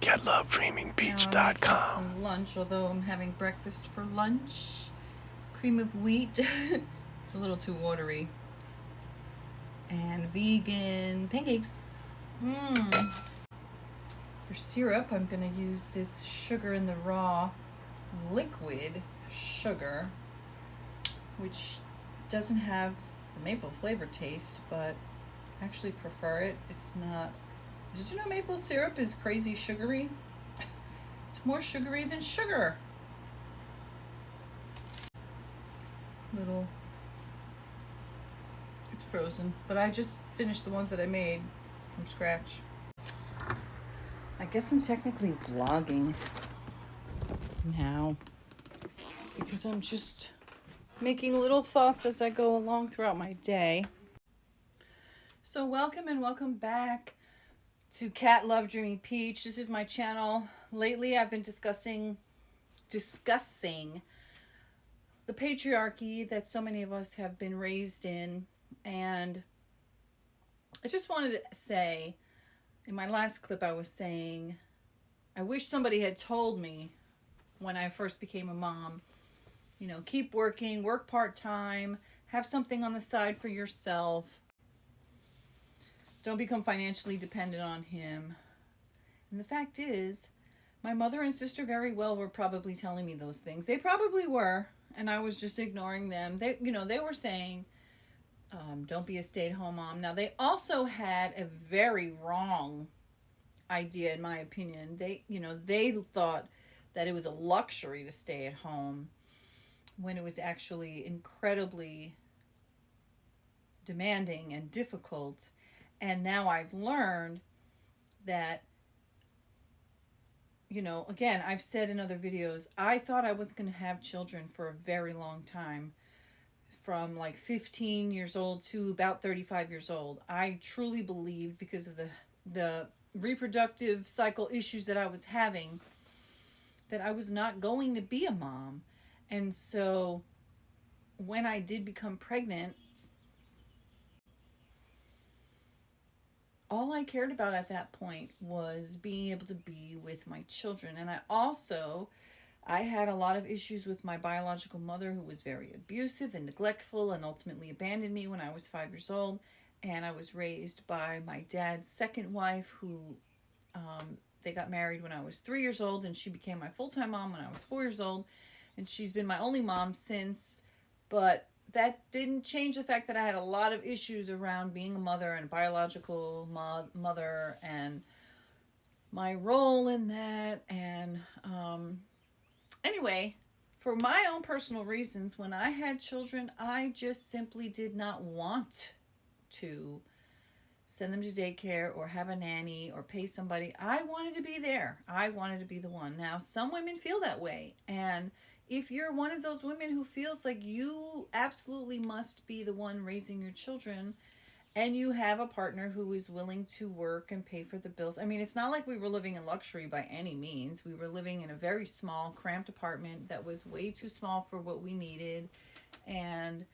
GetLoveDreamingBeach.com. Some lunch, although I'm having breakfast for lunch. Cream of wheat. It's a little too watery. And vegan pancakes. For syrup, I'm going to use this sugar in the raw liquid sugar, which doesn't have the maple flavor taste, but I actually prefer it. It's not. Did you know maple syrup is crazy sugary? It's more sugary than sugar. Little. It's frozen, but I just finished the ones that I made from scratch. I guess I'm technically vlogging now because I'm just making little thoughts as I go along throughout my day. So welcome and welcome back to Cat Love Dreaming Peach. This is my channel. Lately I've been discussing the patriarchy that so many of us have been raised in, and I just wanted to say, in my last clip I was saying, I wish somebody had told me when I first became a mom, you know, keep working, work part-time, have something on the side for yourself. Don't become financially dependent on him. And the fact is, my mother and sister very well were probably telling me those things. They probably were, and I was just ignoring them. They were saying, don't be a stay-at-home mom. Now, they also had a very wrong idea, in my opinion. They thought that it was a luxury to stay at home when it was actually incredibly demanding and difficult. And now I've learned that, again, I've said in other videos, I thought I was going to have children for a very long time. From like 15 years old to about 35 years old. I truly believed, because of the reproductive cycle issues that I was having, that I was not going to be a mom. And so when I did become pregnant, all I cared about at that point was being able to be with my children. And I had a lot of issues with my biological mother, who was very abusive and neglectful and ultimately abandoned me when I was 5 years old. And I was raised by my dad's second wife, who they got married when I was 3 years old, and she became my full-time mom when I was 4 years old. And she's been my only mom since, but that didn't change the fact that I had a lot of issues around being a mother and a biological mother and my role in that. And anyway, for my own personal reasons, when I had children, I just simply did not want to send them to daycare or have a nanny or pay somebody. I wanted to be there. I wanted to be the one. Now, some women feel that way. And if you're one of those women who feels like you absolutely must be the one raising your children, and you have a partner who is willing to work and pay for the bills. I mean, it's not like we were living in luxury by any means. We were living in a very small, cramped apartment that was way too small for what we needed. And,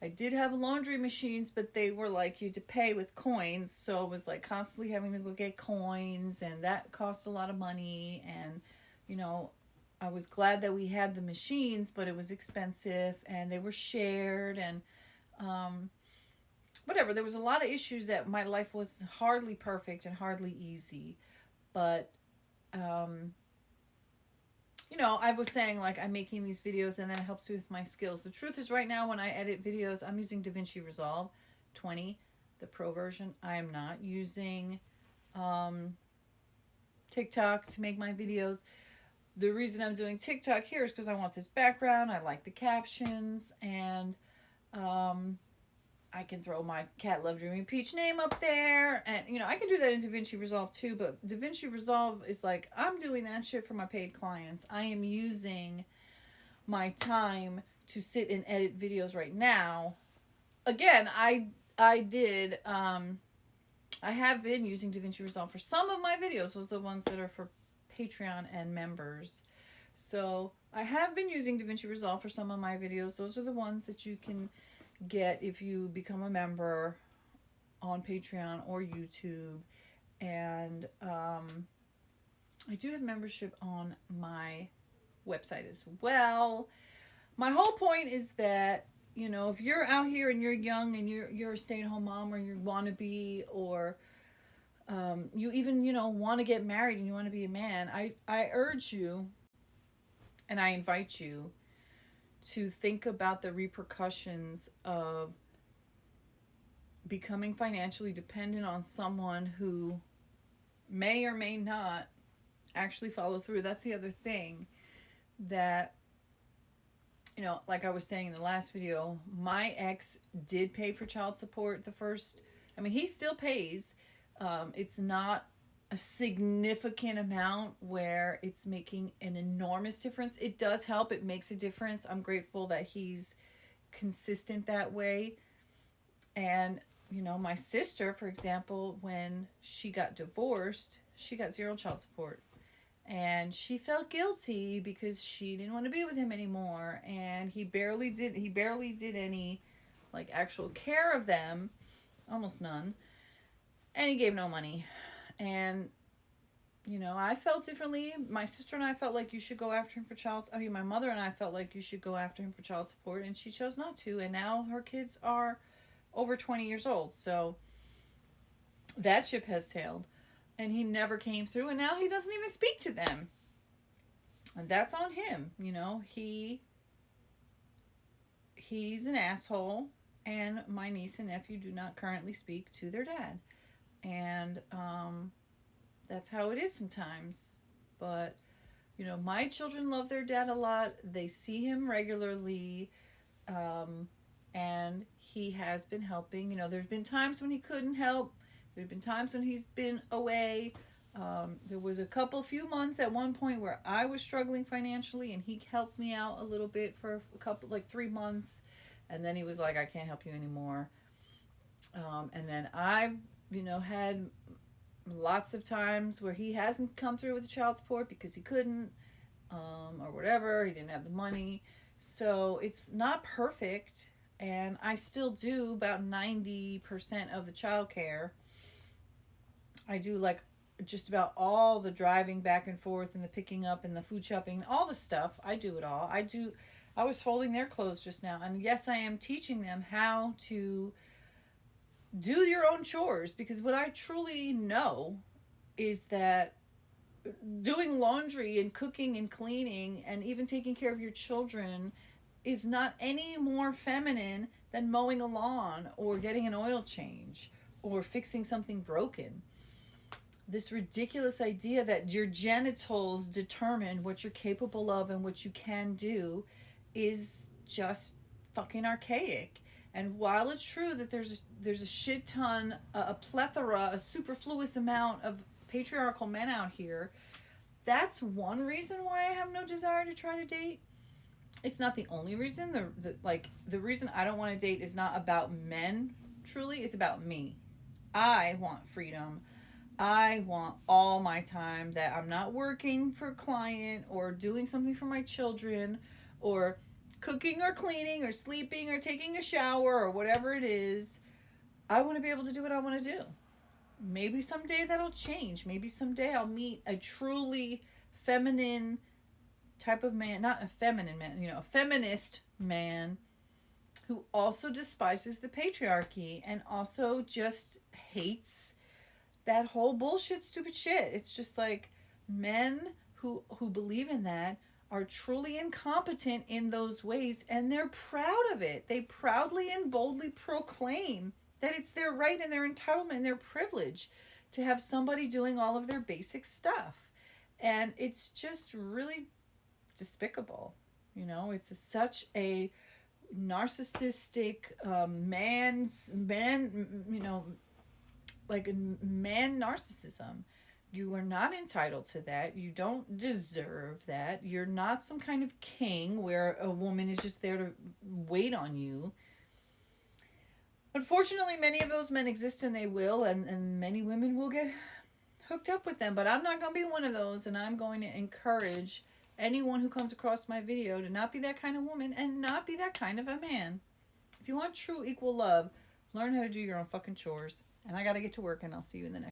I did have laundry machines, but they were like, you had to pay with coins. So it was like constantly having to go get coins, and that cost a lot of money. And, I was glad that we had the machines, but it was expensive, and they were shared, and whatever. There was a lot of issues that my life was hardly perfect and hardly easy. But, I was saying, like, I'm making these videos and then it helps me with my skills. The truth is, right now when I edit videos, I'm using DaVinci Resolve 20, the pro version. I am not using TikTok to make my videos. The reason I'm doing TikTok here is because I want this background. I like the captions, and I can throw my Cat Love Dreaming Peach name up there. And, I can do that in DaVinci Resolve too, but DaVinci Resolve is like, I'm doing that shit for my paid clients. I am using my time to sit and edit videos right now. Again, I have been using DaVinci Resolve for some of my videos. Those are the ones that are for Patreon and members. So I have been using DaVinci Resolve for some of my videos. Those are the ones that you can get if you become a member. on Patreon or YouTube. And I do have membership on my website as well. My whole point is that, you know, if you're out here and you're young and you're a stay-at-home mom, or you want to be, or you even, you know, want to get married and you want to be a man, I urge you and I invite you to think about the repercussions of becoming financially dependent on someone who may or may not actually follow through. That's the other thing, that, you know, like I was saying in the last video, my ex did pay for child support the first, I mean, he still pays. It's not a significant amount where it's making an enormous difference. It does help. It makes a difference. I'm grateful that he's consistent that way. And, you know, my sister, for example, when she got divorced, she got zero child support. And she felt guilty because she didn't want to be with him anymore. And he barely did any, like, actual care of them. Almost none. And he gave no money. And, you know, I felt differently. My sister and I felt like you should go after him for my mother and I felt like you should go after him for child support. And she chose not to. And now her kids are over 20 years old. So that ship has sailed. And he never came through. And now he doesn't even speak to them. And that's on him. You know, he's an asshole. And my niece and nephew do not currently speak to their dad. And that's how it is sometimes. But, you know, my children love their dad a lot. They see him regularly. And he has been helping. You know, there's been times when he couldn't help. There's been times when he's been away. There was few months at one point where I was struggling financially, and he helped me out a little bit for 3 months. And then he was like, I can't help you anymore. And then I've, you know, had lots of times where he hasn't come through with the child support because he couldn't, or whatever. He didn't have the money. So it's not perfect. And I still do about 90% of the child care. I do, like, just about all the driving back and forth and the picking up and the food shopping, all the stuff. I do it all. I was folding their clothes just now. And yes, I am teaching them how to do your own chores, because what I truly know is that doing laundry and cooking and cleaning and even taking care of your children is not any more feminine than mowing a lawn or getting an oil change or fixing something broken. This ridiculous idea that your genitals determine what you're capable of and what you can do is just fucking archaic. And while it's true that there's a shit ton, a plethora, a superfluous amount of patriarchal men out here, that's one reason why I have no desire to try to date. It's not the only reason. The reason I don't want to date is not about men, truly. It's about me. I want freedom. I want all my time that I'm not working for a client or doing something for my children or cooking or cleaning or sleeping or taking a shower or whatever it is. I want to be able to do what I want to do. Maybe someday that'll change. Maybe someday I'll meet a truly feminine type of man, not a feminine man, you know, a feminist man who also despises the patriarchy and also just hates that whole bullshit, stupid shit. It's just like men who believe in that are truly incompetent in those ways, and they're proud of it. They proudly and boldly proclaim that it's their right and their entitlement and their privilege to have somebody doing all of their basic stuff. And it's just really despicable. You know, it's such a narcissistic man, you know, like a man narcissism. You are not entitled to that. You don't deserve that. You're not some kind of king where a woman is just there to wait on you. Unfortunately, many of those men exist, and they will, and many women will get hooked up with them. But I'm not going to be one of those, and I'm going to encourage anyone who comes across my video to not be that kind of woman and not be that kind of a man. If you want true equal love, learn how to do your own fucking chores. And I got to get to work, and I'll see you in the next